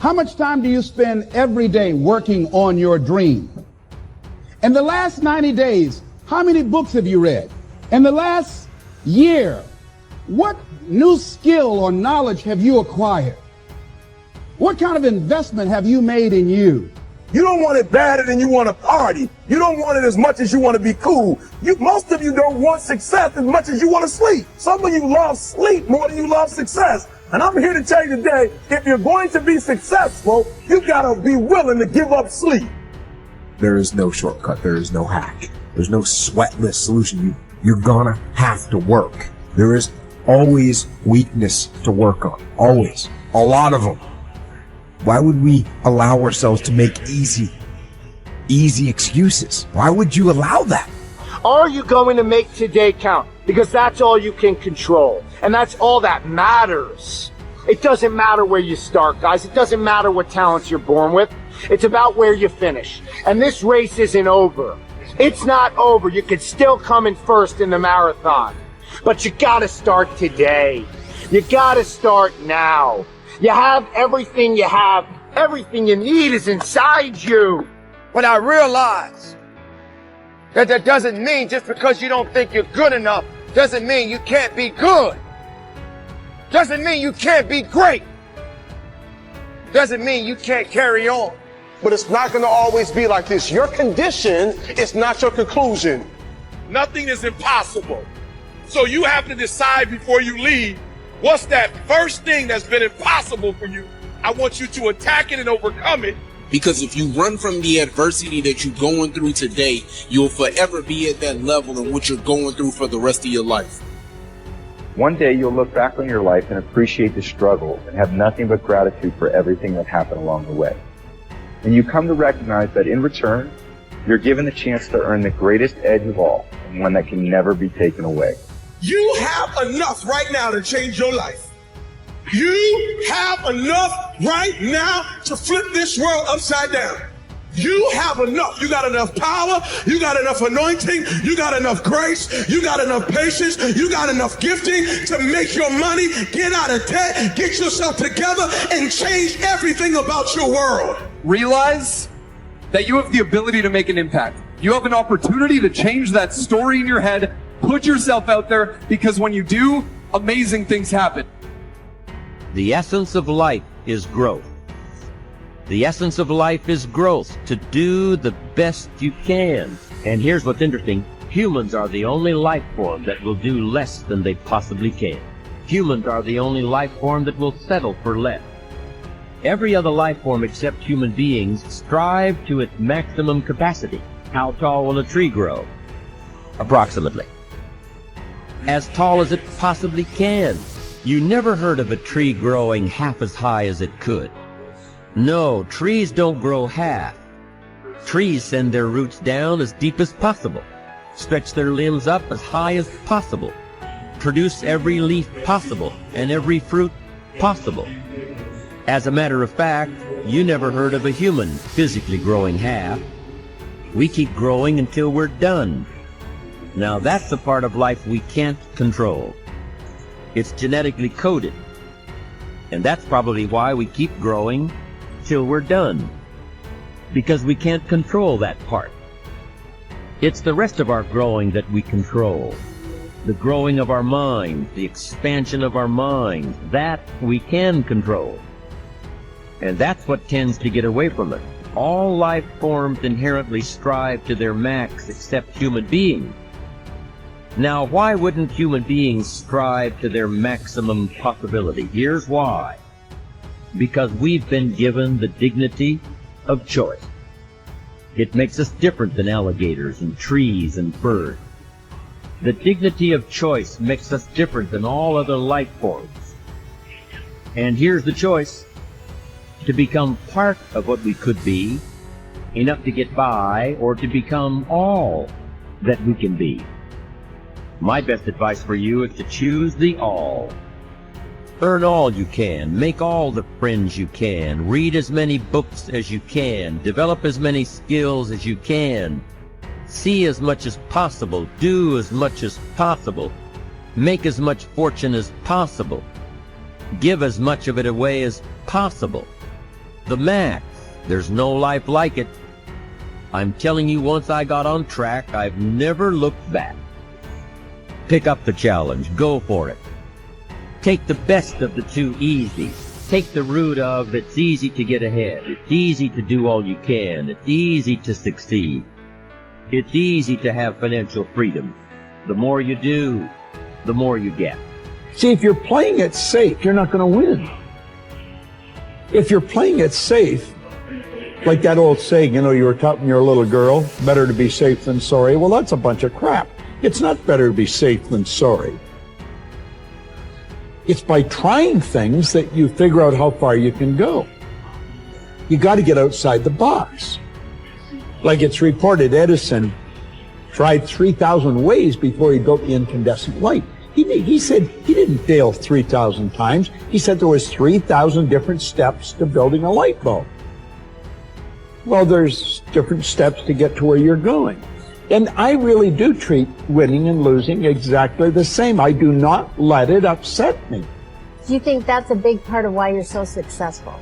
How much time do you spend every day working on your dream? In the last 90 days, how many books have you read? In the last year, what new skill or knowledge have you acquired? What kind of investment have you made in you? You don't want it badder than you want to party. You don't want it as much as you want to be cool. Most of you don't want success as much as you want to sleep. Some of you love sleep more than you love success. And I'm here to tell you today, if you're going to be successful, you got to be willing to give up sleep. There is no shortcut. There is no hack. There's no sweatless solution. You're gonna have to work. There is always weakness to work on. Always. A lot of them. Why would we allow ourselves to make easy excuses? Why would you allow that? Are you going to make today count? Because that's all you can control. And that's all that matters. It doesn't matter where you start, guys. It doesn't matter what talents you're born with. It's about where you finish. And this race isn't over. It's not over. You could still come in first in the marathon. But you gotta start today. You gotta start now. You have everything you have. Everything you need is inside you. But I realize that doesn't mean just because you don't think you're good enough, doesn't mean you can't be good. Doesn't mean you can't be great. Doesn't mean you can't carry on. But it's not going to always be like this. Your condition is not your conclusion. Nothing is impossible. So you have to decide before you leave, what's that first thing that's been impossible for you? I want you to attack it and overcome it. Because if you run from the adversity that you're going through today, you'll forever be at that level in which you're going through for the rest of your life. One day you'll look back on your life and appreciate the struggle and have nothing but gratitude for everything that happened along the way. And you come to recognize that in return, you're given the chance to earn the greatest edge of all, and one that can never be taken away. You have enough right now to change your life. You have enough right now to flip this world upside down. You have enough. You got enough power. You got enough anointing. You got enough grace. You got enough patience. You got enough gifting to make your money, get out of debt, get yourself together, and change everything about your world. Realize that you have the ability to make an impact. You have an opportunity to change that story in your head. Put yourself out there, because when you do, amazing things happen. The essence of life is growth. The essence of life is growth, to do the best you can. And here's what's interesting. Humans are the only life form that will do less than they possibly can. Humans are the only life form that will settle for less. Every other life form except human beings strive to its maximum capacity. How tall will a tree grow? Approximately as tall as it possibly can. You never heard of a tree growing half as high as it could. No, trees don't grow half. Trees send their roots down as deep as possible, stretch their limbs up as high as possible, produce every leaf possible and every fruit possible. As a matter of fact, you never heard of a human physically growing half. We keep growing until we're done. Now that's the part of life we can't control. It's genetically coded. And that's probably why we keep growing till we're done. Because we can't control that part. It's the rest of our growing that we control. The growing of our mind, the expansion of our mind, that we can control. And that's what tends to get away from us. All life forms inherently strive to their max except human beings. Now, why wouldn't human beings strive to their maximum possibility? Here's why. Because we've been given the dignity of choice. It makes us different than alligators and trees and birds. The dignity of choice makes us different than all other life forms. And here's the choice: to become part of what we could be, enough to get by, or to become all that we can be. My best advice for you is to choose the all. Earn all you can, make all the friends you can, read as many books as you can, develop as many skills as you can, see as much as possible, do as much as possible, make as much fortune as possible, give as much of it away as possible. The max. There's no life like it. I'm telling you, once I got on track, I've never looked back. Pick up the challenge. Go for it. Take the best of the two easies. Take the route of it's easy to get ahead. It's easy to do all you can. It's easy to succeed. It's easy to have financial freedom. The more you do, the more you get. See, if you're playing it safe, you're not going to win. If you're playing it safe, like that old saying, you were taught when you're a little girl, better to be safe than sorry. Well, that's a bunch of crap. It's not better to be safe than sorry. It's by trying things that you figure out how far you can go. You got to get outside the box. Like it's reported, Edison tried 3,000 ways before he built the incandescent light. He said he didn't fail 3,000 times. He said there was 3,000 different steps to building a light bulb. Well, there's different steps to get to where you're going. And I really do treat winning and losing exactly the same. I do not let it upset me. Do you think that's a big part of why you're so successful?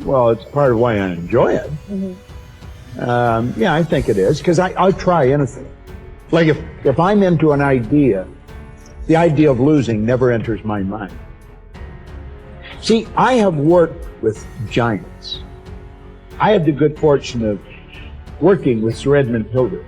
Well, it's part of why I enjoy it. Mm-hmm. Yeah, I think it is, because I'll try anything. Like if I'm into an idea, the idea of losing never enters my mind. See, I have worked with giants. I had the good fortune of working with Sir Edmund Hillary.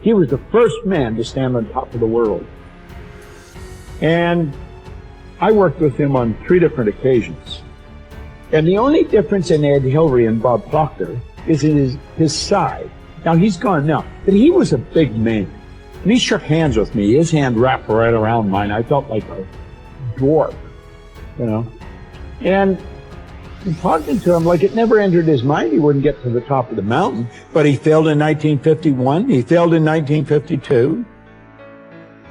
He was the first man to stand on top of the world. And I worked with him on 3 different occasions. And the only difference in Ed Hillary and Bob Proctor is in his side. Now, he's gone now, but he was a big man. And he shook hands with me. His hand wrapped right around mine. I felt like a dwarf, And talking to him, like it never entered his mind he wouldn't get to the top of the mountain. But he failed in 1951. He failed in 1952.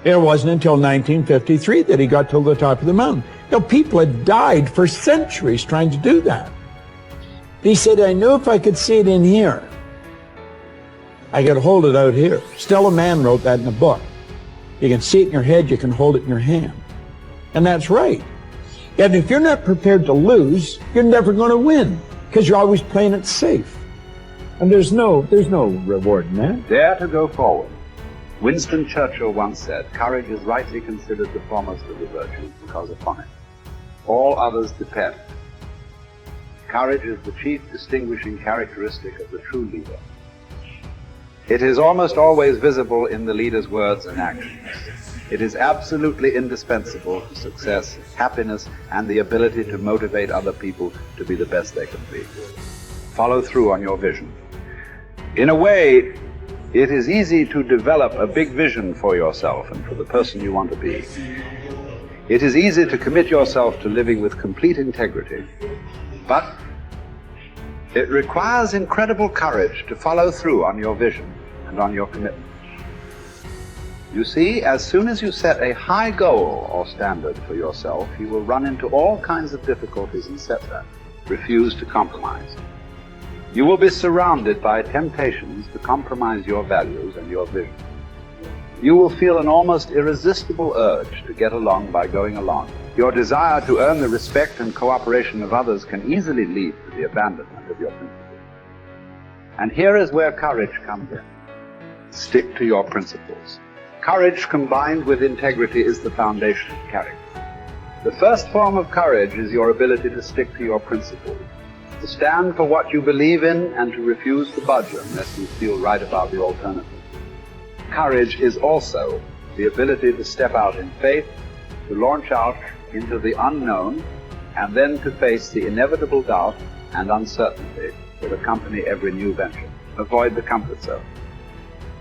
It wasn't until 1953 that he got to the top of the mountain. People had died for centuries trying to do that. He said, I knew if I could see it in here, I could hold it out here. Stella Mann wrote that in a book. You can see it in your head, you can hold it in your hand. And that's right. And if you're not prepared to lose, you're never going to win, because you're always playing it safe. And there's no reward in that. Dare to go forward. Winston Churchill once said, courage is rightly considered the foremost of the virtues, because upon it all others depend. Courage is the chief distinguishing characteristic of the true leader. It is almost always visible in the leader's words and actions. It is absolutely indispensable to success, happiness, and the ability to motivate other people to be the best they can be. Follow through on your vision. In a way, it is easy to develop a big vision for yourself and for the person you want to be. It is easy to commit yourself to living with complete integrity, but it requires incredible courage to follow through on your vision and on your commitment. You see, as soon as you set a high goal or standard for yourself, you will run into all kinds of difficulties and setbacks. Refuse to compromise. You will be surrounded by temptations to compromise your values and your vision. You will feel an almost irresistible urge to get along by going along. Your desire to earn the respect and cooperation of others can easily lead to the abandonment of your principles. And here is where courage comes in. Stick to your principles. Courage combined with integrity is the foundation of character. The first form of courage is your ability to stick to your principles, to stand for what you believe in and to refuse to budge unless you feel right about the alternative. Courage is also the ability to step out in faith, to launch out into the unknown, and then to face the inevitable doubt and uncertainty that accompany every new venture. Avoid the comfort zone.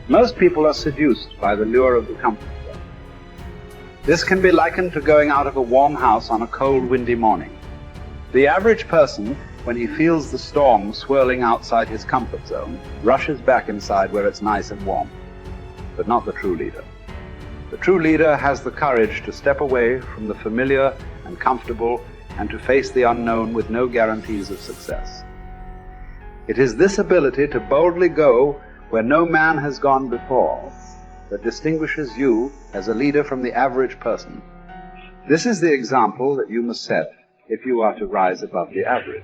Most people are seduced by the lure of the comfort zone. This can be likened to going out of a warm house on a cold, windy morning. The average person, when he feels the storm swirling outside his comfort zone, rushes back inside where it's nice and warm. But not the true leader. The true leader has the courage to step away from the familiar and comfortable and to face the unknown with no guarantees of success. It is this ability to boldly go where no man has gone before that distinguishes you as a leader from the average person. This is the example that you must set if you are to rise above the average.